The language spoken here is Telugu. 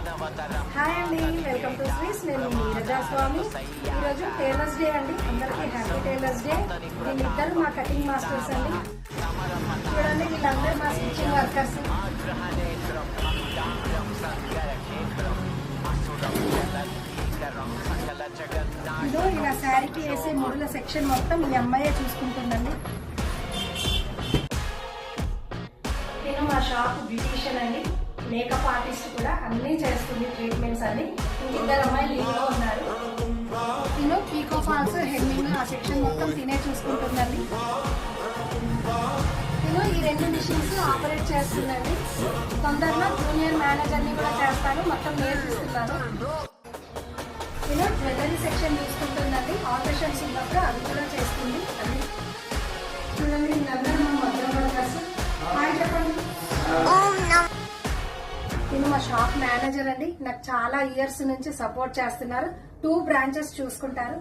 హాయ్ అండి, వెల్కమ్ టు స్వీస్. నేను నీరజా స్వామి. ఈరోజు టైలర్స్ డే అండి. అందరికీ హ్యాపీ టైలర్స్ డే. వీళ్ళిద్దరు మా కటింగ్ మాస్టర్స్ అండి. చూడండి, వీళ్ళందరూ మా స్టిచ్చింగ్ వర్కర్స్. ఇదో ఇలా శారీకి వేసే ముడుల సెక్షన్ మొత్తం ఈ అమ్మాయే చూసుకుంటుందండి. నేను మా షాప్ బ్యూటీషియన్ అండి, మేకప్ ఆర్టిస్ట్ కూడా, అన్నీ చేస్తుంది, ట్రీట్మెంట్స్ అన్ని. ఇద్దరు అమ్మాయిలు లీవ్లో ఉన్నారు. నేను పీకో ఫాల్స్, హెమ్మింగ్ ఆ సెక్షన్ మొత్తం తినే చూసుకుంటుందండి. నేను ఈ రెండు మిషన్స్ ఆపరేట్ చేస్తుందండి. తొందరగా జూనియర్ మేనేజర్ని కూడా చేస్తాను, మొత్తం నేర్పిస్తున్నాను. నేను జ్యువెలరీ సెక్షన్ చూసుకుంటుందండి. ఆపరేషన్స్ ఉన్నప్పుడు అవి కూడా చేస్తుంది. చూడండి, వీళ్ళందరూ మా మధ్య వర్కర్స్. హాయ్ చెప్పండి. నేను మా షాప్ మేనేజర్ అండి. నాకు చాలా ఇయర్స్ నుంచి సపోర్ట్ చేస్తున్నారు. 2 బ్రాంచెస్ చూసుకుంటారు.